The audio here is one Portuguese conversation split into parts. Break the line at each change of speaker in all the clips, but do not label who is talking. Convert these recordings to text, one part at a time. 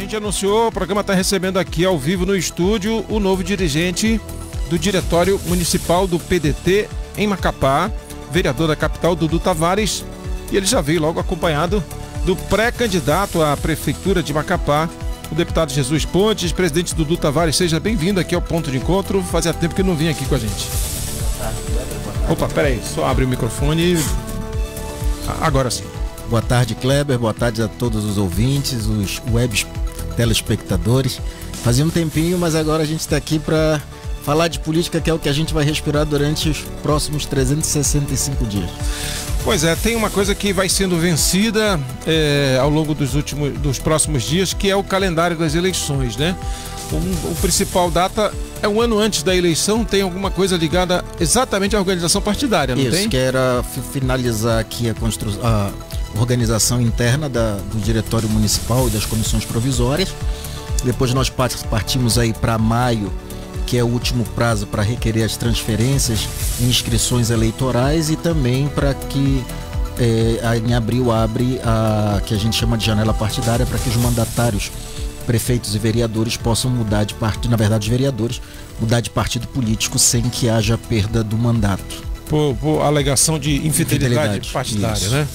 gente anunciou, o programa está recebendo aqui ao vivo no estúdio o novo dirigente do Diretório Municipal do PDT em Macapá, vereador da capital, Dudu Tavares, e ele já veio logo acompanhado do pré-candidato à Prefeitura de Macapá, o deputado Jesus Pontes. Presidente Dudu Tavares, seja bem-vindo aqui ao Ponto de Encontro. Fazia tempo que não vinha aqui com a gente. Opa, peraí, só abre o microfone. Agora sim.
Boa tarde, Kleber. Boa tarde a todos os ouvintes, os web telespectadores. Fazia um tempinho, mas agora a gente está aqui para falar de política, que é o que a gente vai respirar durante os próximos 365 dias.
Pois é, tem uma coisa que vai sendo vencida ao longo dos próximos dias, que é o calendário das eleições, né? O principal data é um ano antes da eleição. Tem alguma coisa ligada exatamente à organização partidária, não tem?
Isso, que era finalizar aqui a organização interna do Diretório Municipal e das comissões provisórias. Depois nós partimos aí para maio, que é o último prazo para requerer as transferências e inscrições eleitorais, e também para que em abril abre a que a gente chama de janela partidária, para que os mandatários, prefeitos e vereadores possam mudar de partido, na verdade os vereadores, mudar de partido político sem que haja perda do mandato.
Por alegação de infidelidade partidária, isso, né?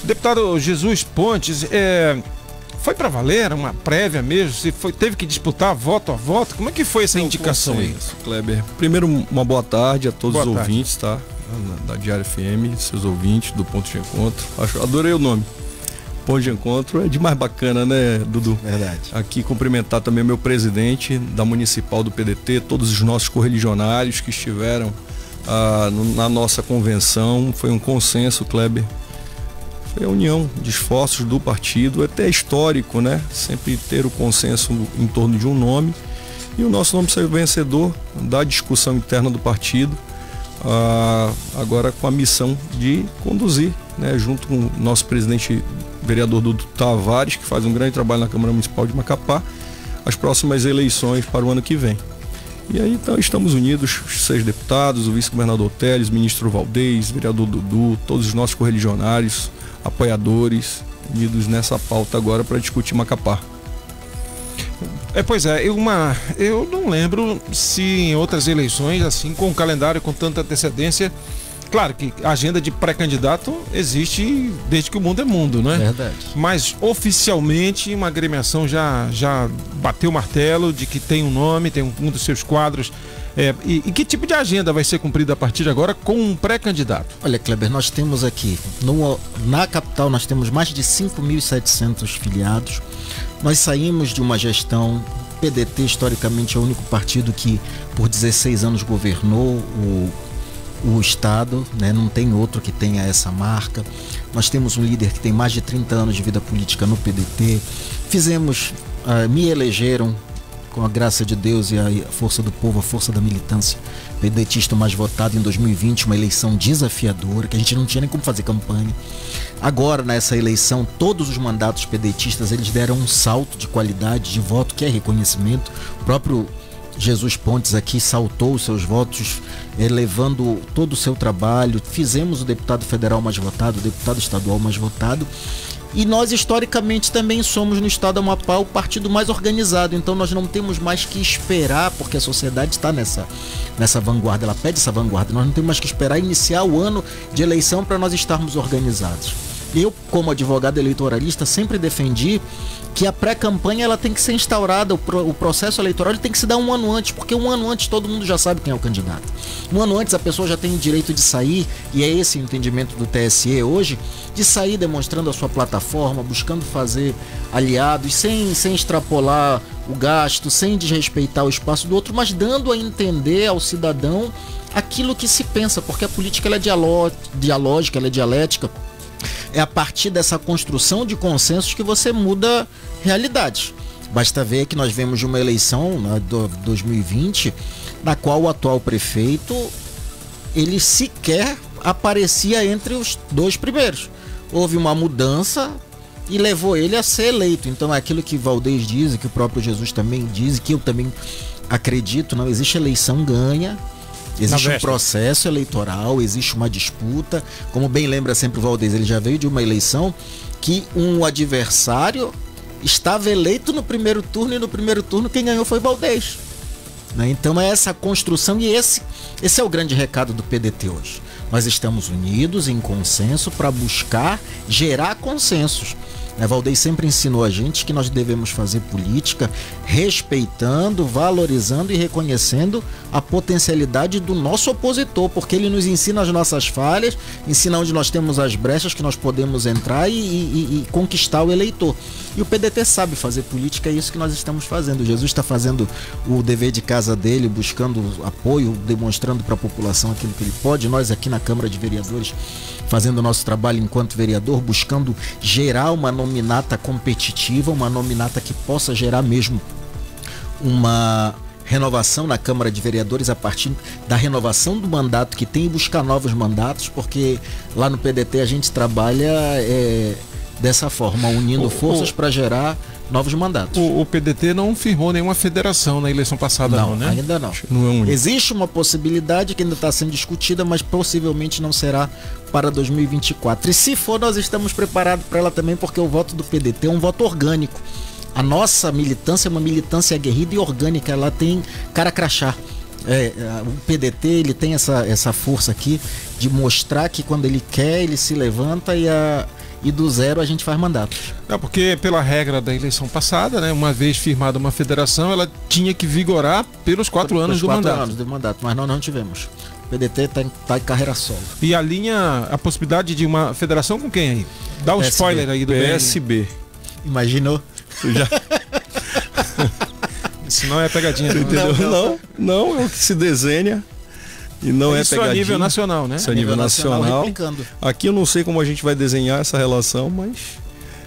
Deputado Jesus Pontes, foi para valer uma prévia mesmo? Se teve que disputar voto a voto? Como é que foi essa indicação aí?
Kleber, primeiro uma boa tarde a todos os ouvintes, tá? Da Diário FM, seus ouvintes do Ponto de Encontro. Adorei o nome. Ponto de Encontro é demais bacana, né, Dudu?
Verdade.
Aqui cumprimentar também meu presidente da Municipal do PDT, todos os nossos correligionários que estiveram na nossa convenção. Foi um consenso, Kleber. Foi a união de esforços do partido, até histórico, né? Sempre ter o consenso em torno de um nome. E o nosso nome saiu vencedor da discussão interna do partido, agora com a missão de conduzir, né, junto com o nosso presidente vereador Dudu Tavares, que faz um grande trabalho na Câmara Municipal de Macapá, as próximas eleições para o ano que vem. E aí então estamos unidos, os 6 deputados, o vice-governador Teles, ministro Valdez, vereador Dudu, todos os nossos correligionários, apoiadores, unidos nessa pauta agora para discutir Macapá.
Pois é, eu não lembro se em outras eleições, assim, com o calendário com tanta antecedência. Claro que a agenda de pré-candidato existe desde que o mundo é mundo, né?
Verdade.
Mas oficialmente uma agremiação já bateu o martelo de que tem um nome, tem um dos seus quadros. E que tipo de agenda vai ser cumprida a partir de agora com um pré-candidato?
Olha, Kleber, nós temos aqui, na capital, nós temos mais de 5.700 filiados. Nós saímos de uma gestão, PDT historicamente é o único partido que por 16 anos governou o Estado, né? Não tem outro que tenha essa marca. Nós temos um líder que tem mais de 30 anos de vida política no PDT. Me elegeram, com a graça de Deus e a força do povo, a força da militância, pedetista mais votado em 2020, uma eleição desafiadora, que a gente não tinha nem como fazer campanha. Agora, nessa eleição, todos os mandatos pedetistas, eles deram um salto de qualidade de voto, que é reconhecimento. O próprio Jesus Pontes aqui saltou os seus votos, elevando todo o seu trabalho. Fizemos o deputado federal mais votado, o deputado estadual mais votado. E nós, historicamente, também somos, no estado do Amapá, o partido mais organizado. Então nós não temos mais que esperar, porque a sociedade está nessa vanguarda, ela pede essa vanguarda. Nós não temos mais que esperar iniciar o ano de eleição para nós estarmos organizados. Eu, como advogado eleitoralista, sempre defendi que a pré-campanha ela tem que ser instaurada, o processo eleitoral ele tem que se dar um ano antes, porque um ano antes todo mundo já sabe quem é o candidato. Um ano antes a pessoa já tem o direito de sair, e é esse o entendimento do TSE hoje, de sair demonstrando a sua plataforma, buscando fazer aliados, sem extrapolar o gasto, sem desrespeitar o espaço do outro, mas dando a entender ao cidadão aquilo que se pensa, porque a política ela é dialógica, ela é dialética. É a partir dessa construção de consensos que você muda realidades. Basta ver que nós vemos de uma eleição, né, 2020, na qual o atual prefeito, ele sequer aparecia entre os 2 primeiros. Houve uma mudança e levou ele a ser eleito. Então é aquilo que Valdez diz, que o próprio Jesus também diz, que eu também acredito, não existe eleição ganha. Existe um processo eleitoral, existe uma disputa. Como bem lembra sempre o Valdez, ele já veio de uma eleição que um adversário estava eleito no primeiro turno, e no primeiro turno quem ganhou foi Valdez. Né? Então é essa construção, e esse é o grande recado do PDT hoje. Nós estamos unidos em consenso para buscar gerar consensos. Valdez sempre ensinou a gente que nós devemos fazer política respeitando, valorizando e reconhecendo a potencialidade do nosso opositor, porque ele nos ensina as nossas falhas, ensina onde nós temos as brechas que nós podemos entrar e conquistar o eleitor. E o PDT sabe fazer política, é isso que nós estamos fazendo. Jesus está fazendo o dever de casa dele, buscando apoio, demonstrando para a população aquilo que ele pode. Nós aqui na Câmara de Vereadores fazendo o nosso trabalho enquanto vereador, buscando gerar uma nominata competitiva, uma nominata que possa gerar mesmo uma renovação na Câmara de Vereadores a partir da renovação do mandato que tem, e buscar novos mandatos, porque lá no PDT a gente trabalha dessa forma, unindo forças para gerar novos mandatos.
O PDT não firmou nenhuma federação na eleição passada, não, né?
Ainda não.
Não é
Existe uma possibilidade que ainda está sendo discutida, mas possivelmente não será para 2024. E se for, nós estamos preparados para ela também, porque o voto do PDT é um voto orgânico. A nossa militância é uma militância aguerrida e orgânica, ela tem cara crachá. O PDT ele tem essa força aqui de mostrar que quando ele quer, ele se levanta e do zero a gente faz mandatos.
Porque pela regra da eleição passada, né, uma vez firmada uma federação, ela tinha que vigorar pelos 4 anos do mandato. 4
anos do mandato, mas nós não tivemos. O PDT está em carreira solo.
E alinha a possibilidade de uma federação com quem aí? Dá um spoiler aí do
PSB.
Imaginou?
Já.
Isso não é pegadinha,
não, é o que se desenha. E não é pegadinha.
Isso a nível nacional, né?
Isso a nível nacional. Aqui eu não sei como a gente vai desenhar essa relação, mas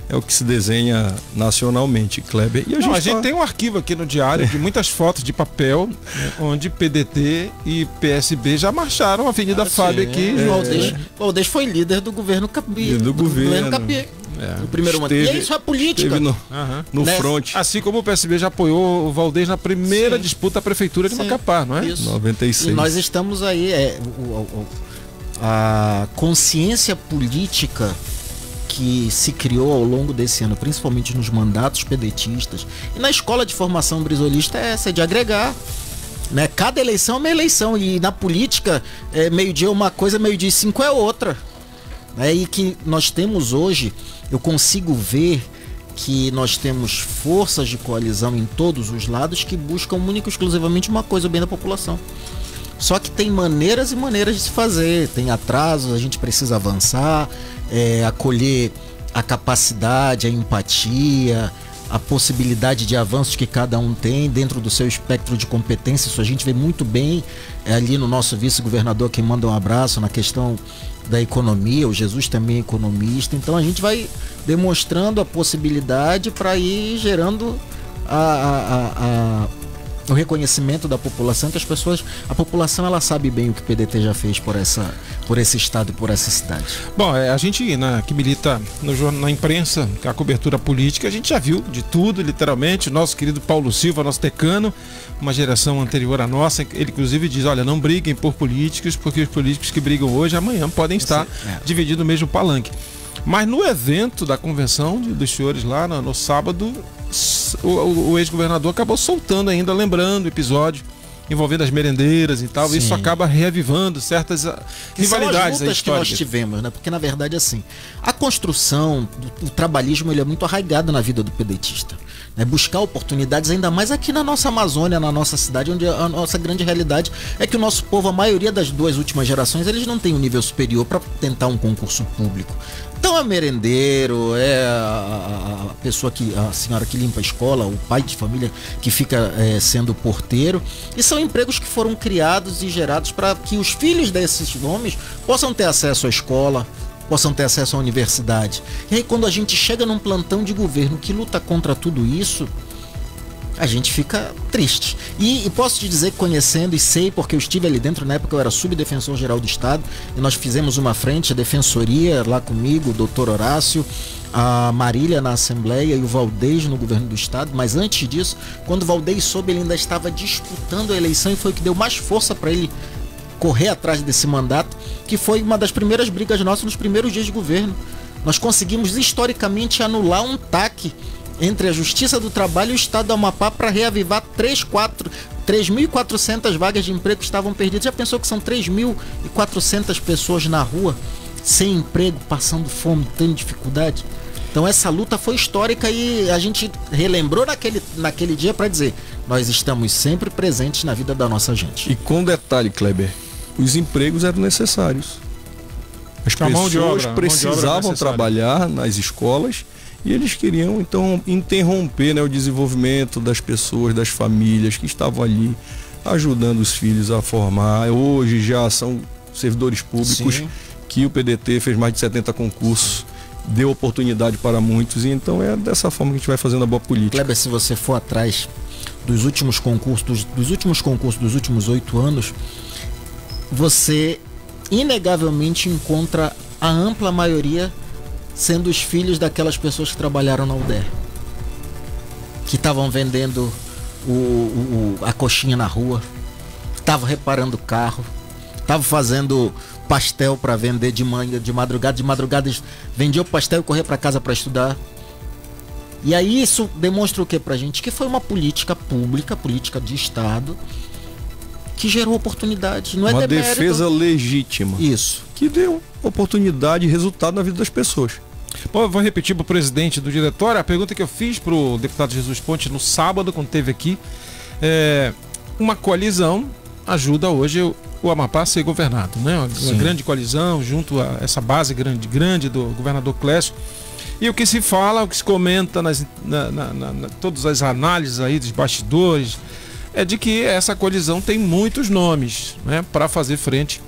é o que se desenha nacionalmente, Kleber. E
a gente tem um arquivo aqui no diário de muitas fotos de papel, onde PDT e PSB já marcharam a Avenida Fábio aqui.
Valdez foi líder do governo Capia.
Do governo Capia.
No primeiro mandato. E isso é política.
No front.
Assim como o PSB já apoiou o Valdez na primeira disputa à prefeitura de Macapá, não é?
Isso.
96.
E nós estamos aí. A consciência política que se criou ao longo desse ano, principalmente nos mandatos pedetistas e na escola de formação brisolista, é essa, de agregar. Né? Cada eleição é uma eleição, e na política, meio-dia é uma coisa, meio-dia e 5 é outra. E que nós temos hoje, eu consigo ver que nós temos forças de coalizão em todos os lados que buscam única e exclusivamente uma coisa, o bem da população. Só que tem maneiras e maneiras de se fazer, tem atrasos, a gente precisa avançar, acolher a capacidade, a empatia, a possibilidade de avanços que cada um tem dentro do seu espectro de competência. Isso a gente vê muito bem ali no nosso vice-governador, que manda um abraço na questão da economia. O Jesus também é economista. Então a gente vai demonstrando a possibilidade para ir gerando o reconhecimento da população, que a população ela sabe bem o que o PDT já fez por esse estado e por essa cidade.
Bom, a gente que milita na imprensa, a cobertura política, a gente já viu de tudo, literalmente. Nosso querido Paulo Silva, nosso decano, uma geração anterior à nossa, ele inclusive diz: olha, não briguem por políticos, porque os políticos que brigam hoje, amanhã podem estar dividindo o mesmo palanque. Mas no evento da convenção dos senhores lá no sábado, o ex-governador acabou soltando ainda, lembrando o episódio envolvendo as merendeiras e tal. Sim. Isso acaba reavivando certas rivalidades.
São as lutas que nós tivemos, né? Porque na verdade, assim, a construção do trabalhismo, ele é muito arraigado na vida do pedetista, né? Buscar oportunidades, ainda mais aqui na nossa Amazônia, na nossa cidade, onde a nossa grande realidade é que o nosso povo, a maioria das 2 últimas gerações, eles não tem um nível superior para tentar um concurso público. Então é merendeiro, é a pessoa a senhora que limpa a escola, o pai de família que fica sendo porteiro. E são empregos que foram criados e gerados para que os filhos desses homens possam ter acesso à escola, possam ter acesso à universidade. E aí, quando a gente chega num plantão de governo que luta contra tudo isso, a gente fica triste. E posso te dizer que, conhecendo e sei, porque eu estive ali dentro, na época eu era subdefensor-geral do Estado, e nós fizemos uma frente, a defensoria lá comigo, o doutor Horácio, a Marília na Assembleia e o Valdez no governo do Estado. Mas antes disso, quando o Valdez soube, ele ainda estava disputando a eleição, e foi o que deu mais força para ele correr atrás desse mandato, que foi uma das primeiras brigas nossas nos primeiros dias de governo. Nós conseguimos historicamente anular um TAC entre a Justiça do Trabalho e o Estado do Amapá para reavivar 3.400 vagas de emprego que estavam perdidas. Já pensou que são 3.400 pessoas na rua, sem emprego, passando fome, tendo dificuldade? Então essa luta foi histórica e a gente relembrou naquele dia para dizer, nós estamos sempre presentes na vida da nossa gente.
E com detalhe, Kleber, os empregos eram necessários. As pessoas precisavam trabalhar nas escolas e eles queriam então interromper, né, o desenvolvimento das pessoas, das famílias que estavam ali ajudando os filhos a formar. Hoje já são servidores públicos. Sim. Que o PDT fez mais de 70 concursos, deu oportunidade para muitos, e então é dessa forma que a gente vai fazendo a boa política.
Kleber, se você for atrás dos últimos concursos dos últimos 8 anos, você inegavelmente encontra a ampla maioria sendo os filhos daquelas pessoas que trabalharam na UDER, que estavam vendendo a coxinha na rua, estavam reparando carro, estavam fazendo pastel para vender de manhã, de madrugada vendia o pastel e corria para casa para estudar. E aí isso demonstra o que pra gente? Que foi uma política pública, política de Estado, que gerou oportunidade. Não é
uma defesa legítima.
Isso.
Que deu oportunidade e resultado na vida das pessoas.
Bom, eu vou repetir para o presidente do diretório a pergunta que eu fiz para o deputado Jesus Ponte no sábado, quando esteve aqui. Uma coalizão ajuda hoje o Amapá a ser governado, né? Uma grande coalizão junto a essa base grande do governador Clécio. E o que se fala, o que se comenta todas as análises aí dos bastidores, é de que essa coalizão tem muitos nomes, né, para fazer frente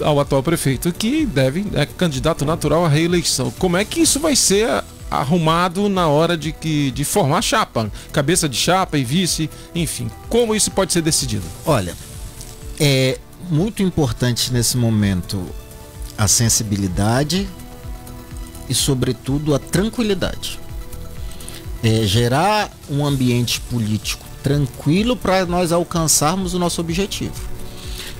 ao atual prefeito, que é candidato natural à reeleição. Como é que isso vai ser arrumado na hora de formar chapa, cabeça de chapa e vice, enfim, como isso pode ser decidido?
Olha, é muito importante nesse momento a sensibilidade e, sobretudo, a tranquilidade. Gerar um ambiente político tranquilo para nós alcançarmos o nosso objetivo.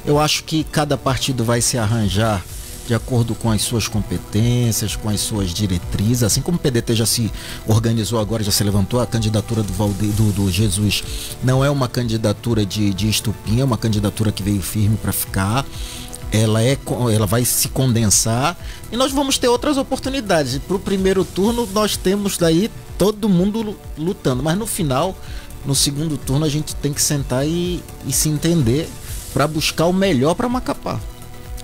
Eu acho que cada partido vai se arranjar de acordo com as suas competências, com as suas diretrizes, assim como o PDT já se organizou agora, já se levantou. A candidatura do Jesus não é uma candidatura de estupim, é uma candidatura que veio firme para ficar. Ela vai se condensar e nós vamos ter outras oportunidades. Para o primeiro turno nós temos daí todo mundo lutando, mas no final, no segundo turno, a gente tem que sentar e se entender para buscar o melhor para Macapá,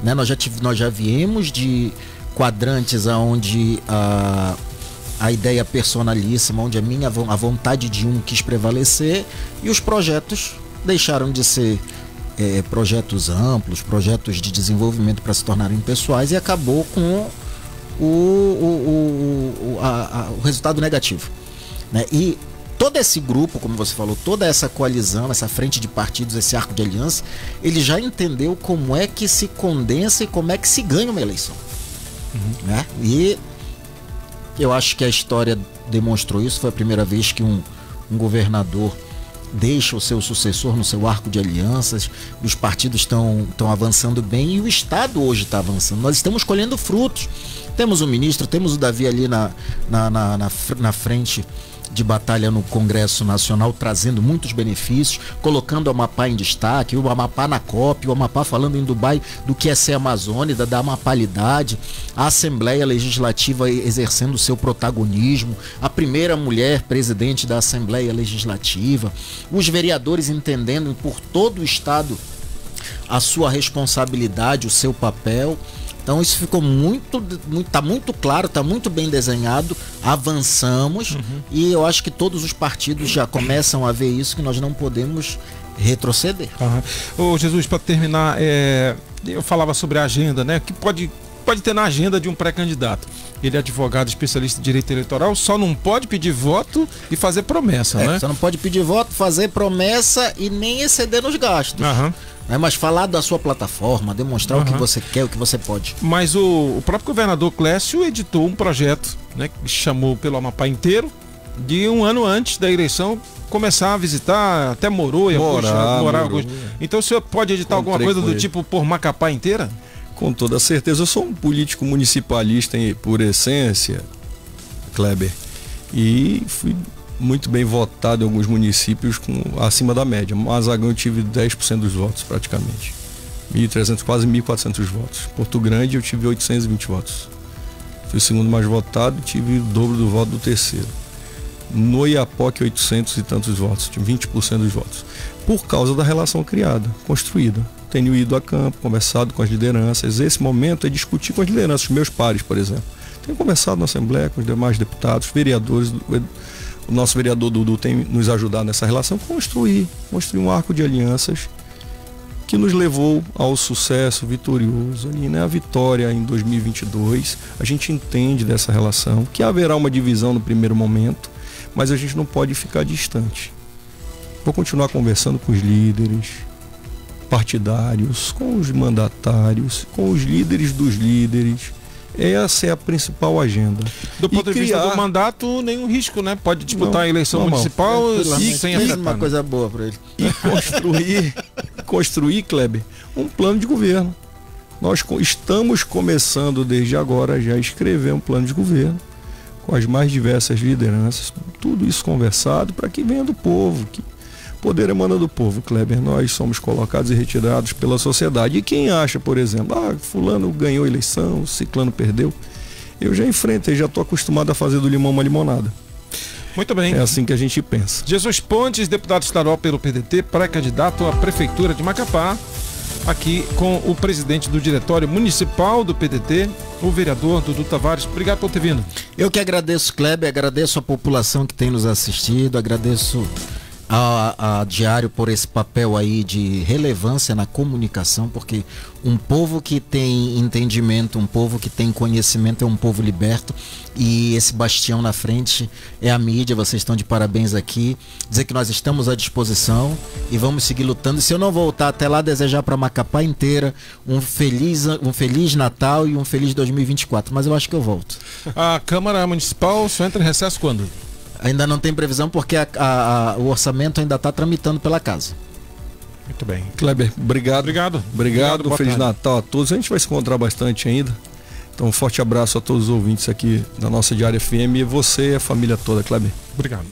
né? Nós já viemos de quadrantes onde a ideia personalíssima, onde a vontade de um quis prevalecer e os projetos deixaram de ser projetos amplos, projetos de desenvolvimento para se tornarem pessoais, e acabou com o resultado negativo, né? E todo esse grupo, como você falou, toda essa coalizão, essa frente de partidos, esse arco de aliança, ele já entendeu como é que se condensa e como é que se ganha uma eleição. Né? E eu acho que a história demonstrou isso. Foi a primeira vez que um governador deixa o seu sucessor no seu arco de alianças. Os partidos estão avançando bem e o Estado hoje está avançando. Nós estamos colhendo frutos. Temos o ministro, temos o Davi ali na frente de batalha no Congresso Nacional, trazendo muitos benefícios, colocando o Amapá em destaque, o Amapá na COP, o Amapá falando em Dubai do que é ser amazônica, da amapalidade, a Assembleia Legislativa exercendo o seu protagonismo, a primeira mulher presidente da Assembleia Legislativa, os vereadores entendendo por todo o Estado a sua responsabilidade, o seu papel. Então isso ficou tá muito claro, tá muito bem desenhado, avançamos, e eu acho que todos os partidos já começam a ver isso, que nós não podemos retroceder.
Ô Jesus, para terminar, eu falava sobre a agenda, né? Que pode ter na agenda de um pré-candidato. Ele é advogado especialista em direito eleitoral, só não pode pedir voto e fazer promessa, né?
Só não pode pedir voto, fazer promessa e nem exceder nos gastos. Mas falar da sua plataforma, demonstrar o que você quer, o que você pode.
Mas o próprio governador Clécio editou um projeto, né, que chamou pelo Amapá inteiro, de um ano antes da eleição começar a visitar até Moroia. Então o senhor pode editar alguma coisa do tipo por Macapá inteira?
Com toda certeza. Eu sou um político municipalista por essência, Kleber. E fui muito bem votado em alguns municípios acima da média. Mazagão eu tive 10% dos votos praticamente. 1.300, quase 1.400 votos. Porto Grande eu tive 820 votos. Fui o segundo mais votado e tive o dobro do voto do terceiro. No Iapoque, 800 e tantos votos, tive 20% dos votos. Por causa da relação criada, construída. Tenho ido a campo, conversado com as lideranças. Esse momento é discutir com as lideranças, meus pares, por exemplo. Tenho conversado na Assembleia com os demais deputados, vereadores. O nosso vereador Dudu tem nos ajudado nessa relação, construir um arco de alianças que nos levou ao sucesso vitorioso, ali, né? A vitória em 2022. A gente entende dessa relação, que haverá uma divisão no primeiro momento, mas a gente não pode ficar distante. Vou continuar conversando com os líderes partidários, com os mandatários, com os líderes dos líderes. Essa é a principal agenda.
Do ponto de vista do mandato, nenhum risco, né? Pode disputar a eleição municipal sem afetar.
Uma coisa boa para ele.
E construir, Kleber, um plano de governo. Nós estamos começando desde agora já a escrever um plano de governo com as mais diversas lideranças, tudo isso conversado para que venha do povo, que poder emana do povo, Kleber. Nós somos colocados e retirados pela sociedade. E quem acha, por exemplo, fulano ganhou a eleição, ciclano perdeu, eu já enfrentei, já estou acostumado a fazer do limão uma limonada.
Muito bem.
É assim que a gente pensa.
Jesus Pontes, deputado estadual pelo PDT, pré-candidato à Prefeitura de Macapá, aqui com o presidente do Diretório Municipal do PDT, o vereador Dudu Tavares. Obrigado por ter vindo.
Eu que agradeço, Kleber, agradeço a população que tem nos assistido, agradeço a Diário por esse papel aí de relevância na comunicação, porque um povo que tem entendimento, um povo que tem conhecimento é um povo liberto, e esse bastião na frente é a mídia. Vocês estão de parabéns aqui, dizer que nós estamos à disposição e vamos seguir lutando. E se eu não voltar até lá, desejar para Macapá inteira um feliz Natal e um feliz 2024, mas eu acho que eu volto.
A Câmara Municipal só entra em recesso quando?
Ainda não tem previsão porque o orçamento ainda está tramitando pela casa.
Muito bem.
Kleber, obrigado.
Obrigado.
Feliz Natal a todos. A gente vai se encontrar bastante ainda. Então, um forte abraço a todos os ouvintes aqui da nossa Diário FM e você e a família toda, Kleber.
Obrigado.